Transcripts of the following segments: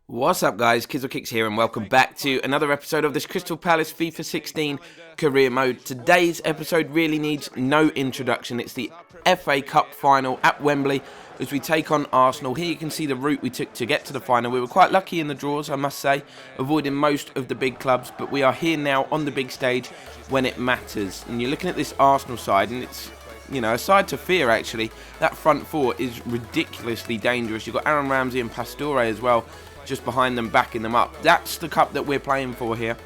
What's up guys, Kizzle Kicks here and welcome back to another episode of this Crystal Palace FIFA 16 career mode. Today's episode really needs no introduction. It's the FA Cup final at Wembley as we take on Arsenal. Here you can see the route we took to get to the final. We were quite lucky in the draws, I must say, avoiding most of the big clubs, but we are here now on the big stage when it matters. And you're looking at this Arsenal side and it's, you know, a side to fear actually. That front four is ridiculously dangerous. You've got Aaron Ramsey and Pastore as well, just behind them, backing them up. That's the cup that we're playing for here.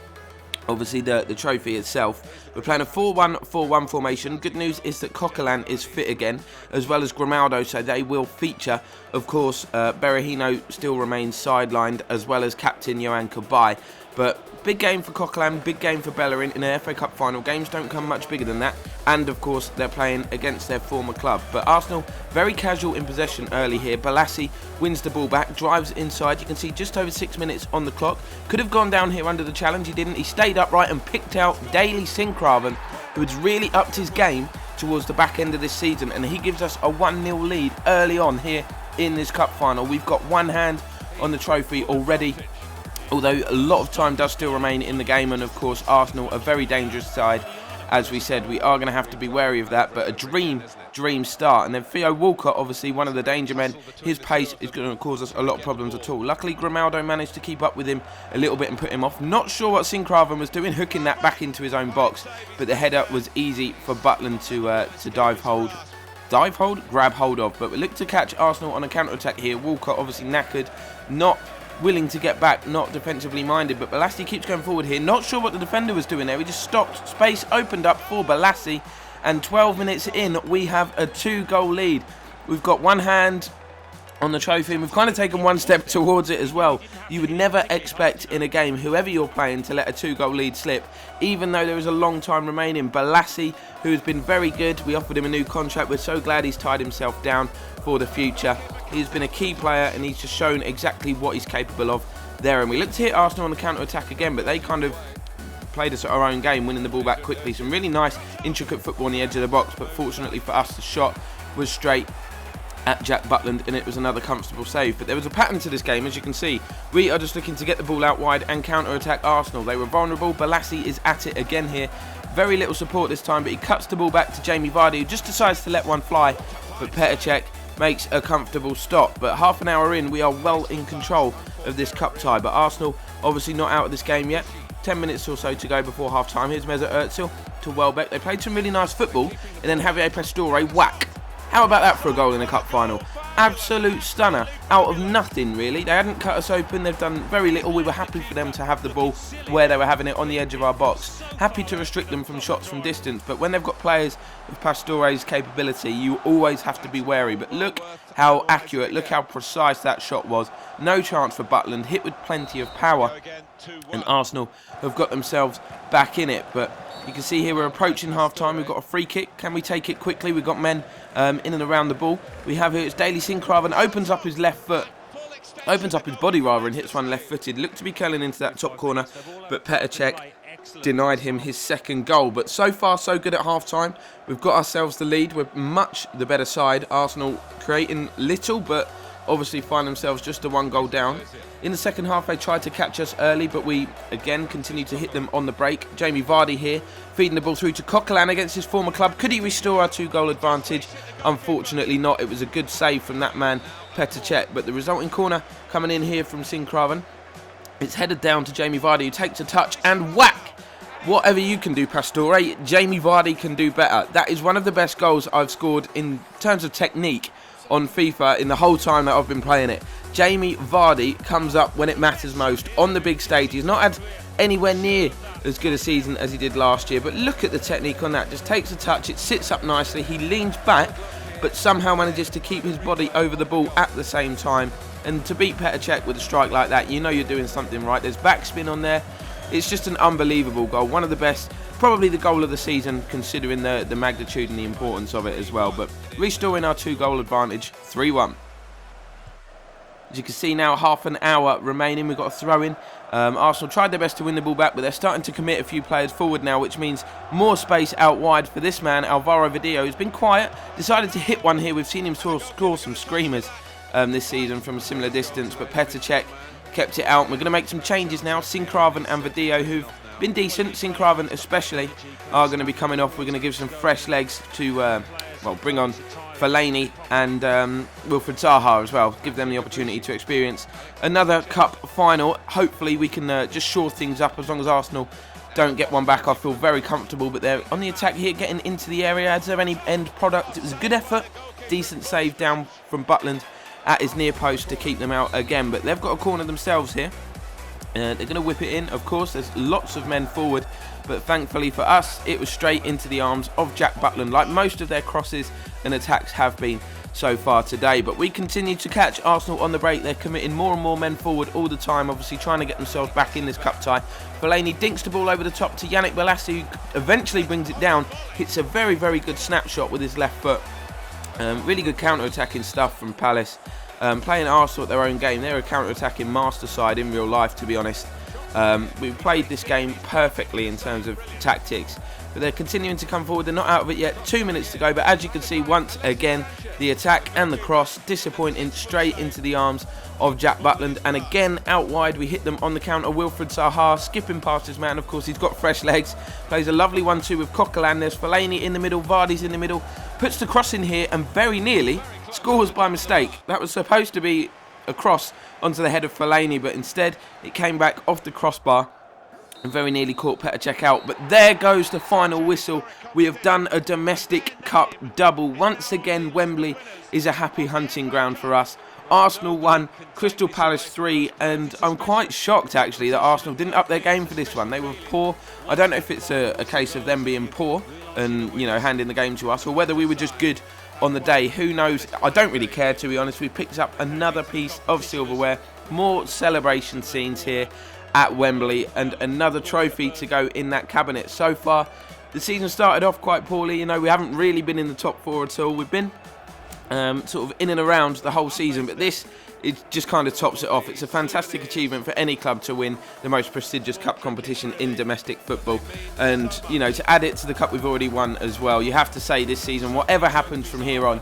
Obviously the trophy itself. We're playing a 4-1-4-1 formation. Good news is that Coquelin is fit again, as well as Grimaldo, so they will feature. Of course, Berahino still remains sidelined, as well as captain Yohan Cabaye. But big game for Coquelin, big game for Bellerin in an FA Cup final. Games don't come much bigger than that. And of course, they're playing against their former club. But Arsenal, very casual in possession early here. Balassi wins the ball back, drives inside. You can see just over 6 minutes on the clock. Could have gone down here under the challenge. He didn't. He stayed upright and picked out Daily Sincraven, who has really upped his game towards the back end of this season. And he gives us a 1-0 lead early on here in this cup final. We've got one hand on the trophy already, although a lot of time does still remain in the game. And of course, Arsenal, a very dangerous side. As we said, we are going to have to be wary of that, but a dream start. And then Theo Walcott, obviously one of the danger men, his pace is going to cause us a lot of problems at all. Luckily, Grimaldo managed to keep up with him a little bit and put him off. Not sure what Sincraven was doing, hooking that back into his own box, but the header was easy for Butland to grab hold of. But we look to catch Arsenal on a counter-attack here. Walcott obviously knackered, not willing to get back, not defensively minded, but Balassi keeps going forward here. Not sure what the defender was doing there. He just stopped. Space opened up for Balassi, and 12 minutes in, we have a 2-goal lead. We've got one hand on the trophy, and we've kind of taken one step towards it as well. You would never expect in a game, whoever you're playing, to let a 2-goal lead slip, even though there is a long time remaining. Balassi, who has been very good, we offered him a new contract. We're so glad he's tied himself down for the future. He's been a key player and he's just shown exactly what he's capable of there. And we looked to hit Arsenal on the counter-attack again, but they kind of played us at our own game, winning the ball back quickly. Some really nice, intricate football on the edge of the box, but fortunately for us, the shot was straight at Jack Butland and it was another comfortable save. But there was a pattern to this game, as you can see. We are just looking to get the ball out wide and counter-attack Arsenal. They were vulnerable. Balassi is at it again here. Very little support this time, but he cuts the ball back to Jamie Vardy, who just decides to let one fly. But Petr Cech makes a comfortable stop. But half an hour in, we are well in control of this cup tie. But Arsenal obviously not out of this game yet. 10 minutes or so to go before half time. Here's Mesut Özil to Welbeck. They played some really nice football, and then Javier Pastore, whack. How about that for a goal in a cup final? Absolute stunner out of nothing, really. They hadn't cut us open. They've done very little. We were happy for them to have the ball where they were having it, on the edge of our box. Happy to restrict them from shots from distance, but when they've got players with Pastore's capability, you always have to be wary. But look how accurate, look how precise that shot was. No chance for Butland, hit with plenty of power, and Arsenal have got themselves back in it. But you can see here we're approaching half-time. We've got a free kick. Can we take it quickly? We've got men in and around the ball. We have here, it's Daily Sincraven, opens up his left foot. Opens up his body rather and hits one left-footed. Looked to be curling into that top corner, but Petr Cech denied him his second goal. But so far, so good at half-time. We've got ourselves the lead. We're much the better side. Arsenal creating little, but obviously find themselves just a 1 goal down. In the second half, they tried to catch us early, but we again continue to hit them on the break. Jamie Vardy here, feeding the ball through to Coquelin against his former club. Could he restore our 2-goal advantage? Unfortunately not. It was a good save from that man, Petr Cech, but the resulting corner coming in here from Sincraven. It's headed down to Jamie Vardy, who takes a touch and whack! Whatever you can do, Pastore, Jamie Vardy can do better. That is one of the best goals I've scored in terms of technique on FIFA in the whole time that I've been playing it. Jamie Vardy comes up when it matters most on the big stage. He's not had anywhere near as good a season as he did last year, but look at the technique on that. Just takes a touch, it sits up nicely, he leans back, but somehow manages to keep his body over the ball at the same time. And to beat Petr Cech with a strike like that, you know you're doing something right. There's backspin on there. It's just an unbelievable goal. One of the best, probably the goal of the season, considering the magnitude and the importance of it as well. But restoring our 2-goal advantage, 3-1. As you can see now, half an hour remaining. We've got a throw-in. Arsenal tried their best to win the ball back, but they're starting to commit a few players forward now, which means more space out wide for this man, Alvaro Vidal, who's been quiet. Decided to hit one here. We've seen him score some screamers this season from a similar distance, but Petr Cech kept it out. We're going to make some changes now. Sinkraven and Vadillo, who've been decent, Sinkraven especially, are going to be coming off. We're going to give some fresh legs to, bring on Fellaini and Wilfried Zaha as well. Give them the opportunity to experience another cup final. Hopefully we can just shore things up. As long as Arsenal don't get one back, I feel very comfortable. But they're on the attack here, getting into the area. Is there any end product? It was a good effort. Decent save down from Butland at his near post to keep them out again. But they've got a corner themselves here. They're going to whip it in, of course. There's lots of men forward, but thankfully for us, it was straight into the arms of Jack Butland, like most of their crosses and attacks have been so far today. But we continue to catch Arsenal on the break. They're committing more and more men forward all the time, obviously trying to get themselves back in this cup tie. Fellaini dinks the ball over the top to Yannick Bolasie, who eventually brings it down, hits a very, very good snapshot with his left foot. Really good counter-attacking stuff from Palace. Playing Arsenal at their own game, they're a counter-attacking master side in real life, to be honest. We played this game perfectly in terms of tactics, but they're continuing to come forward. They're not out of it yet. 2 minutes to go, but as you can see, once again, the attack and the cross disappointing straight into the arms of Jack Butland, and again out wide we hit them on the counter. Wilfried Zaha skipping past his man. Of course, he's got fresh legs, plays a lovely 1-2 with Coquelin. There's Fellaini in the middle, Vardy's in the middle, puts the cross in here and very nearly scores by mistake. That was supposed to be a cross onto the head of Fellaini, but instead it came back off the crossbar and very nearly caught Petr Cech out. But there goes the final whistle. We have done a domestic cup double. Once again, Wembley is a happy hunting ground for us. Arsenal 1, Crystal Palace 3, and I'm quite shocked actually that Arsenal didn't up their game for this one. They were poor. I don't know if it's a case of them being poor and, you know, handing the game to us, or whether we were just good on the day. Who knows? I don't really care, to be honest. We picked up another piece of silverware, more celebration scenes here at Wembley, and another trophy to go in that cabinet. So far, the season started off quite poorly. You know, we haven't really been in the top 4 at all. We've been sort of in and around the whole season, but this, it just kind of tops it off. It's a fantastic achievement for any club to win the most prestigious cup competition in domestic football, and, you know, to add it to the cup we've already won as well. You have to say this season, whatever happens from here on,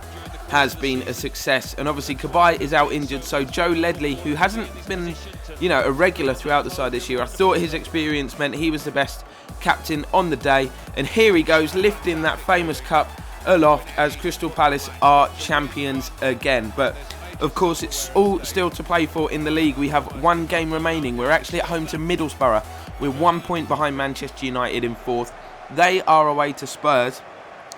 has been a success. And obviously Cabaye is out injured, so Joe Ledley, who hasn't been, you know, a regular throughout the side this year, I thought his experience meant he was the best captain on the day, and here he goes lifting that famous cup aloft as Crystal Palace are champions again. But of course, it's all still to play for in the league. We have 1 game remaining. We're actually at home to Middlesbrough. We're 1 point behind Manchester United in 4th. They are away to Spurs.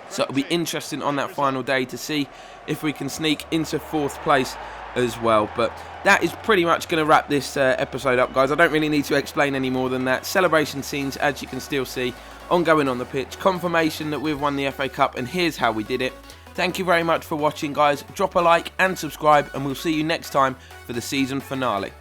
So it'll be interesting on that final day to see if we can sneak into 4th place as well. But that is pretty much going to wrap this episode up, guys. I don't really need to explain any more than that. Celebration scenes, as you can still see, ongoing on the pitch. Confirmation that we've won the FA Cup, and here's how we did it. Thank you very much for watching, guys. Drop a like and subscribe, and we'll see you next time for the season finale.